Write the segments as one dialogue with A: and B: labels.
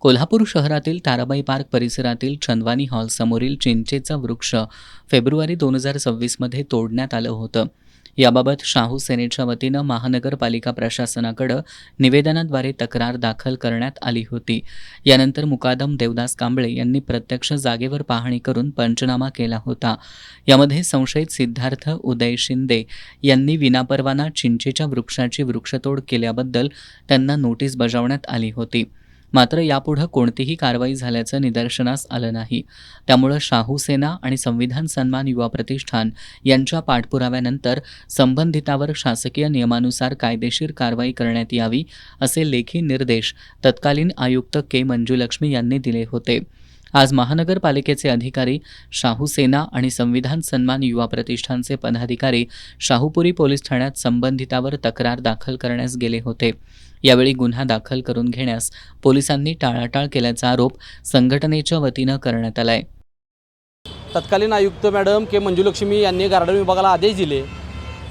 A: कोल्हापूर शहरातील ताराबाई पार्क परिसरातील चंदवानी हॉल समोरील चिंचेचं वृक्ष फेब्रुवारी 2026 मध्ये तोडण्यात आलं होतं. याबाबत शाहू सेनेच्या वतीनं महानगरपालिका प्रशासनाकडे निवेदनाद्वारे तक्रार दाखल करण्यात आली होती. यानंतर मुकादम देवदास कांबळे यांनी प्रत्यक्ष जागेवर पाहणी करून पंचनामा केला होता. यामध्ये संशयित सिद्धार्थ उदय शिंदे यांनी विनापरवाना चिंचेच्या वृक्षाची वृक्षतोड केल्याबद्दल त्यांना नोटीस बजावण्यात आली होती. मात्र यापुढे कोणतीही कारवाई झाल्याचं निदर्शनास आलं नाही. त्यामुळे शाहू सेना आणि संविधान सन्मान युवा प्रतिष्ठान यांच्या पाठपुराव्यानंतर संबंधितावर शासकीय नियमानुसार कायदेशीर कारवाई करण्यात यावी असे लेखी निर्देश तत्कालीन आयुक्त के मंजुलक्ष्मी यांनी दिले होते. आज महानगरपालिकेचे अधिकारी, शाहू सेना आणि संविधान सन्मान युवा प्रतिष्ठानचे पदाधिकारी शाहूपुरी पोलीस ठाण्यात संबंधितावर तक्रार दाखल करण्यास गेले होते. यावेळी गुन्हा दाखल करून घेण्यास पोलिसांनी टाळाटाळ केल्याचा आरोप संघटनेच्या वतीनं करण्यात आलाय.
B: तत्कालीन आयुक्त मॅडम के मंजुलक्ष्मी यांनी गार्डन विभागाला आदेश दिले.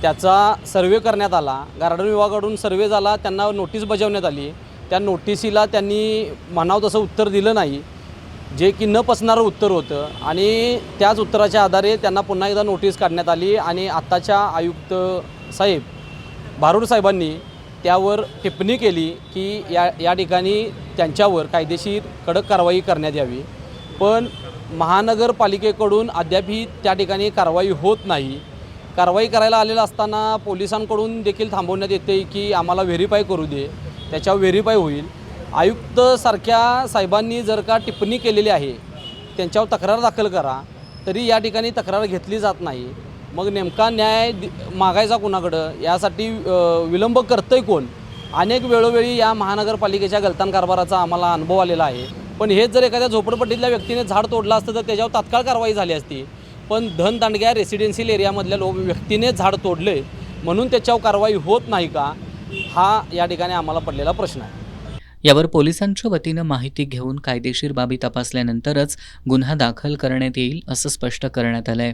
B: त्याचा सर्वे करण्यात आला. गार्डन विभागाकडून सर्वे झाला, त्यांना नोटीस बजावण्यात आली. त्या नोटिसीला त्यांनी म्हणावं तसं उत्तर दिलं नाही, जे की न पचणारं उत्तर होतं. आणि त्याच उत्तराच्या आधारे त्यांना पुन्हा एकदा नोटीस काढण्यात आली आणि आत्ताच्या आयुक्त साहेब भारूड साहेबांनी त्यावर टिप्पणी केली की या ठिकाणी त्यांच्यावर कायदेशीर कडक कारवाई करण्यात यावी. पण महानगरपालिकेकडून अद्यापही त्या ठिकाणी कारवाई होत नाही. कारवाई करायला आलेलं असताना पोलिसांकडून देखील थांबवण्यात येते की आम्हाला व्हेरीफाय करू दे, त्याच्यावर व्हेरीफाय होईल. आयुक्त सारख्या साहेबांनी जर का टिप्पणी केलेली आहे, त्यांच्यावर तक्रार दाखल करा, तरी या ठिकाणी तक्रार घेतली जात नाही. मग नेमका न्याय मागायचा कोणाकडं, यासाठी विलंब करतंय कोण? अनेक वेळोवेळी या महानगरपालिकेच्या गलतान कारभाराचा आम्हाला अनुभव आलेला आहे. पण हेच जर एखाद्या झोपडपट्टीतल्या व्यक्तीने झाड तोडलं असतं तर त्याच्यावर तात्काळ कारवाई झाली असती. पण धनदांडग्या रेसिडेन्शियल एरियामधल्या व्यक्तीने झाड तोडले म्हणून त्याच्यावर कारवाई होत नाही का, हा या ठिकाणी आम्हाला पडलेला प्रश्न आहे.
A: यावर पोलिसांच्या वतीनं माहिती घेऊन कायदेशीर बाबी तपासल्यानंतरच गुन्हा दाखल करण्यात येईल असं स्पष्ट करण्यात आलंय.